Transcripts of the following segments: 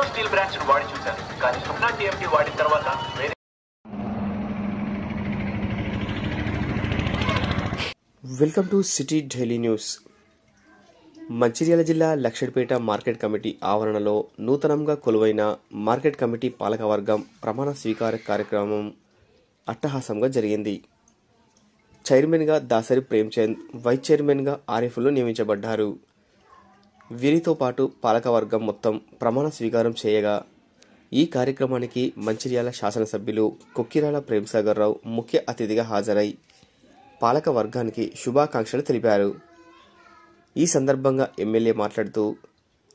Steel branch వాడి చూశాను, కానీ సున్నా టీఎంటీ వాడిన తర్వాత వేరే. Welcome to city daily news. Mancherial జిల్లా లక్షడిపేట మార్కెట్ కమిటీ ఆవరణలో నూతనంగా కొలువైన మార్కెట్ కమిటీ పాలకవర్గం ప్రమాణ స్వీకార కార్యక్రమం అట్టహాసంగా జరిగింది. చైర్మన్గా దాసరి ప్రేమ్చంద్, వైస్ చైర్మన్గా ఆరిఫ్లు నియమించబడ్డారు. వీరితో పాటు పాలకవర్గం మొత్తం ప్రమాణ స్వీకారం చేయగా ఈ కార్యక్రమానికి మంచిర్యాల శాసనసభ్యులు కొక్కిరాల ప్రేమ్సాగర్ రావు ముఖ్య అతిథిగా హాజరై పాలక వర్గానికి శుభాకాంక్షలు తెలిపారు. ఈ సందర్భంగా ఎమ్మెల్యే మాట్లాడుతూ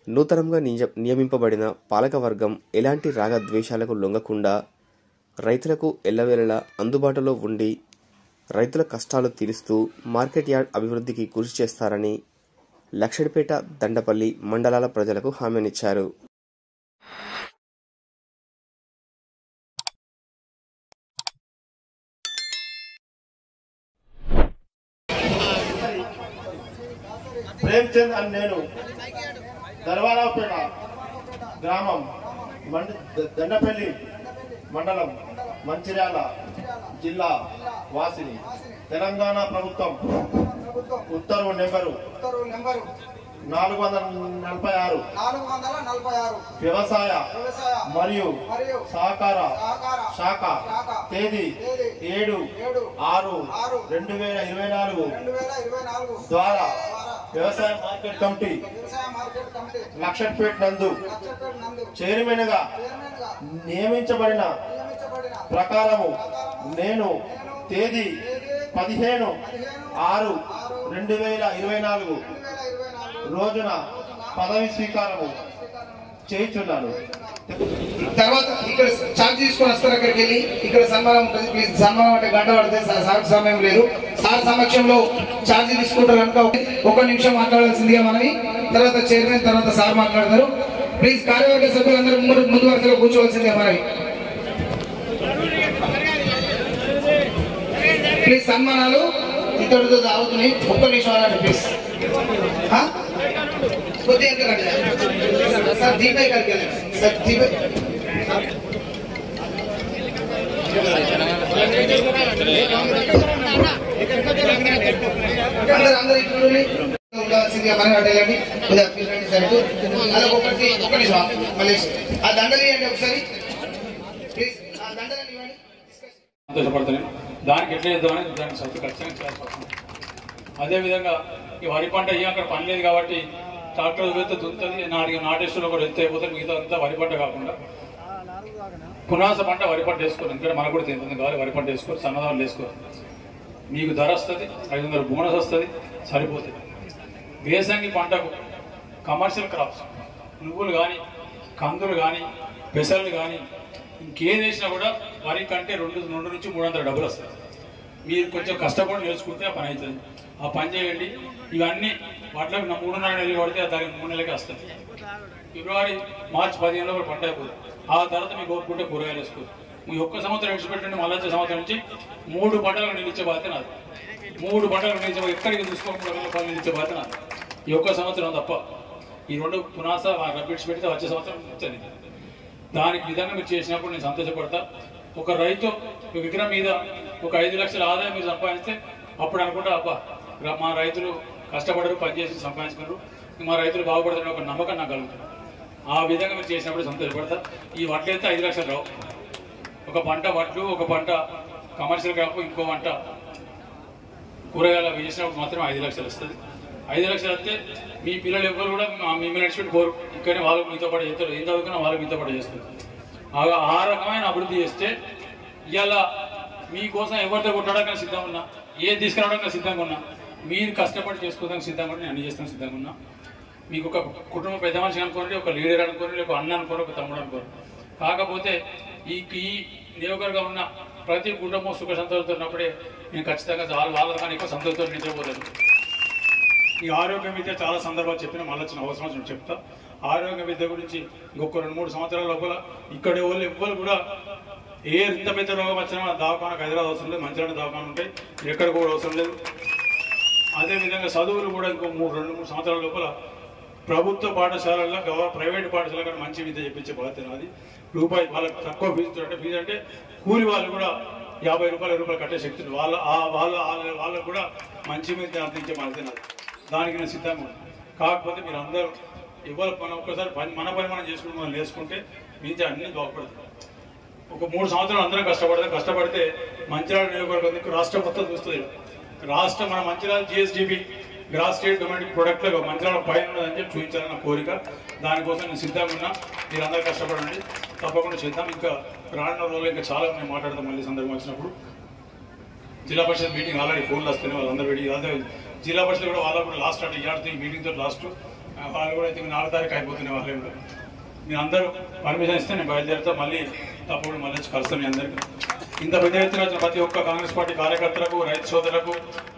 నూతనంగా నియమింపబడిన పాలకవర్గం ఎలాంటి రాగద్వేషాలకు లొంగకుండా రైతులకు ఎల్లవేళలా అందుబాటులో ఉండి రైతుల కష్టాలు తీరుస్తూ మార్కెట్ యార్డ్ అభివృద్ధికి కృషి చేస్తారని లక్షడిపేట, దండపల్లి మండలాల ప్రజలకు హామీనిచ్చారు. ప్రేమ్చంద్ అని నేను దర్వారావుపేట గ్రామం దండపల్లి మండలం మంచిర్యాల జిల్లా వాసిని. తెలంగాణ ప్రభుత్వం ఉత్తర్వు నెంబరు 446 వ్యవసాయ మరియు సహకార శాఖ తేదీ 7/6/2024 ద్వారా వ్యవసాయ మార్కెట్ కమిటీ లక్షడిపేట నందు చైర్మన్ గా నియమించబడిన ప్రకారము నేను తేదీ 15/6/2024 రోజున పదవి స్వీకారము చేయించున్నాను. తర్వాత ఇక్కడ ఛార్జ్ తీసుకొని వస్తారు, అక్కడికి వెళ్ళి ఇక్కడ సన్మానం ఉంటుంది. ప్లీజ్ సన్మానం అంటే గంట పడితే సార్ సమయం లేదు. సార్ సమక్షంలో ఛార్జ్ తీసుకుంటారు కనుక 1 నిమిషం మాట్లాడాల్సిందిగా మనవి. తర్వాత చైర్మన్, తర్వాత సార్ మాట్లాడతారు. ప్లీజ్ కార్యవర్గ సభ్యులందరూ ముందు వరుసలో కూర్చోవలసిందిగా మనవి. ప్లీజ్ సన్మానాలు ఇతరులతో అవుతున్నాయి. 1 నిమిషం అనండి ప్లీజ్. కొద్దిగా సార్ దీపే గారికి సార్ దీపే అందరూ ఇప్పుడు ఉండాల్సిందిగా మనం అటేయండి. అదొకటి 1 నిమిషం మళ్ళీ ఆ దండలు ఇవ్వండి ఒకసారి ప్లీజ్. ఆ దండలు ఇవ్వండి. సంతోషపడతాను. దానికి ఎట్లా చేద్దామని దానికి ఖచ్చితంగా చేయాల్సి వస్తుంది. అదేవిధంగా ఈ వరి పంట అక్కడ పని లేదు కాబట్టి ట్రాక్టర్ వెళ్తే దుంతుంది, నాటేశ్వరంలో కూడా వెళ్తే అయిపోతుంది. మిగతా అంతా వరి పంట కాకుండా పునాస పంట వరి పంట వేసుకోరు. ఎందుకంటే మనకు కూడా తింటుంది కావాలి. వరి పంట వేసుకోరు, సన్నదారులు వేసుకోరు. మీకు ధర వస్తుంది, 500 బోనస్ వస్తుంది, సరిపోతుంది. వేసంగి పంటకు కమర్షియల్ క్రాప్స్, నువ్వులు కానీ, కందులు కానీ, పెసర్లు కానీ ఇంకేం వేసినా కూడా వరి కంటే 2 నుంచి 300 డబ్బులు వస్తుంది. మీరు కొంచెం కష్టపడి నేర్చుకుంటే ఆ పని అవుతుంది. ఆ పని చేయండి. ఇవన్నీ వాటిలో 3-4 నెలలు పడితే దానికి 3 నెలలకే వస్తుంది. ఫిబ్రవరి, మార్చి 15 కూడా పంట అయిపోతుంది. ఆ తర్వాత మీకు ఒప్పుకుంటే కూరగాయలు వేసుకోరు. మీ 1 సంవత్సరం విడిచిపెట్టండి, మళ్ళీ వచ్చే సంవత్సరం నుంచి 3 పంటలకు నిలిచే బాధ్యత నాది. 3 పంటలకు నిలిచే ఎక్కడికి చూసుకోకుండా 2 రూపాయలు నిలిచే బాధ్యత నాది. ఈ 1 సంవత్సరం తప్ప ఈ 2 పునాస రబ్బిడ్స్ పెడితే వచ్చే సంవత్సరం వస్తుంది. దానికి విధంగా మీరు చేసినప్పుడు నేను సంతోషపడతా. ఒక రైతు ఒక ఎకరం మీద ఒక 5 లక్షల ఆదాయం మీరు సంపాదిస్తే అప్పుడు అనుకుంటా, అబ్బా మా రైతులు కష్టపడరు, పనిచేసి సంపాదించుకున్నారు, మా రైతులు బాగుపడుతున్న ఒక నమ్మకం నాకు కలుగుతుంది. ఆ విధంగా మీరు చేసినప్పుడు సంతోషపడతా. ఈ వడ్లు అయితే 5 లక్షలు రావు. ఒక పంట వడ్లు, ఒక పంట కమర్షియల్ క్రాప్, ఇంకో పంట కూరగాయలు వేసినప్పుడు మాత్రం 5 లక్షలు వస్తుంది. 5 లక్షలు వస్తే మీ పిల్లలు ఎవరు కూడా మిమ్మల్ని నడిచిపెట్టి పోరు. ఇంకనే వాళ్ళు మీతో పాటు చేస్తారు. ఏం చదువుకున్నా వాళ్ళు మీతో పాటు చేస్తారు. ఆ రకమైన అభివృద్ధి చేస్తే ఇవాళ మీకోసం ఎవరితో కొట్టడానికి సిద్ధంగా ఉన్నా, ఏది తీసుకురావడానికి సిద్ధంగా ఉన్నా, మీరు కష్టపడి చేసుకోవడానికి సిద్ధంగా ఉన్నా, నేను అన్ని చేస్తాను సిద్ధంగా ఉన్నా. మీకు ఒక కుటుంబ పెద్ద మనిషి అనుకోండి, ఒక లీడర్ అనుకోండి, ఒక అన్న అనుకోండి, ఒక తమ్ముడు అనుకోండి. కాకపోతే ఈ నియోజకవర్గం ఉన్న ప్రతి కుటుంబం సుఖ సంతోషంతో ఉన్నప్పుడే నేను ఖచ్చితంగా వాళ్ళకన్నా ఎక్కువ సంతోషంతో నిద్రపోతాను. ఈ ఆరోగ్య విద్య చాలా సందర్భాలు చెప్పిన మళ్ళీ వచ్చిన అవసరం చెప్తా. ఆరోగ్య విద్య గురించి ఇంకొక 2-3 సంవత్సరాల లోపల ఇక్కడ వాళ్ళు ఎవ్వరు కూడా ఎంత పెద్ద రోగం వచ్చినా దవాఖానకు హైదరాబాద్ అవసరం లేదు, మంచిగా దవాఖాన ఉంటాయి, ఎక్కడ కూడా అవసరం లేదు. అదేవిధంగా చదువులు కూడా ఇంకో 2-3 సంవత్సరాల లోపల ప్రభుత్వ పాఠశాలల్లో ప్రైవేట్ పాఠశాల కూడా మంచి విద్య చెప్పించే బాధ్యత నాది. రూపాయి వాళ్ళకి తక్కువ ఫీజు అంటే ఫీజు అంటే కూలి వాళ్ళు కూడా 50 రూపాయలు 20 రూపాయలు కట్టే శక్తి వాళ్ళకు కూడా మంచి మీద అందించే బాధ్యత నాది. దానికి నేను సిద్ధంగా ఉన్నాను. కాకపోతే మీరు అందరూ ఇవాళ మనం ఒక్కసారి మన పని మనం చేసుకుంటూ మనం వేసుకుంటే మిగతా అన్ని బాగుపడతాం. ఒక 3 సంవత్సరాలు అందరం కష్టపడితే మంచిర్యాల నియోజకవర్గం రాష్ట్రం మొత్తం చూస్తుంది. రాష్ట్రం మన Mancherial GSDP gross state domestic ప్రొడక్ట్లో మంచిర్యాల పైన ఉన్నదని చెప్పి చూపించాలని నా కోరిక. దానికోసం నేను సిద్ధంగా ఉన్నా. మీరు అందరూ కష్టపడండి, తప్పకుండా చేద్దాం. ఇంకా రానున్న రోజులు ఇంకా చాలా మేము మాట్లాడతాం. మళ్ళీ సందర్భం వచ్చినప్పుడు జిల్లా పరిషత్ మీటింగ్ ఆల్రెడీ ఫోన్లు వస్తున్నాయి. వాళ్ళందరూ పెట్టి అదే జిల్లా పరిషత్ కూడా వాళ్ళకు కూడా లాస్ట్ అంటే ఈ మీటింగ్తో లాస్ట్ వాళ్ళు కూడా అయితే 4 తారీఖు అయిపోతున్నాయి. వాళ్ళే కూడా మీరు అందరూ పర్మిషన్ ఇస్తే నేను బయలుదేరుతా. మళ్ళీ తప్పకుండా మళ్ళీ కలుస్తాను మీ అందరికీ. ఇంత పెద్ద ఎత్తున ప్రతి ఒక్క కాంగ్రెస్ పార్టీ కార్యకర్తలకు, రైతు సోదరులకు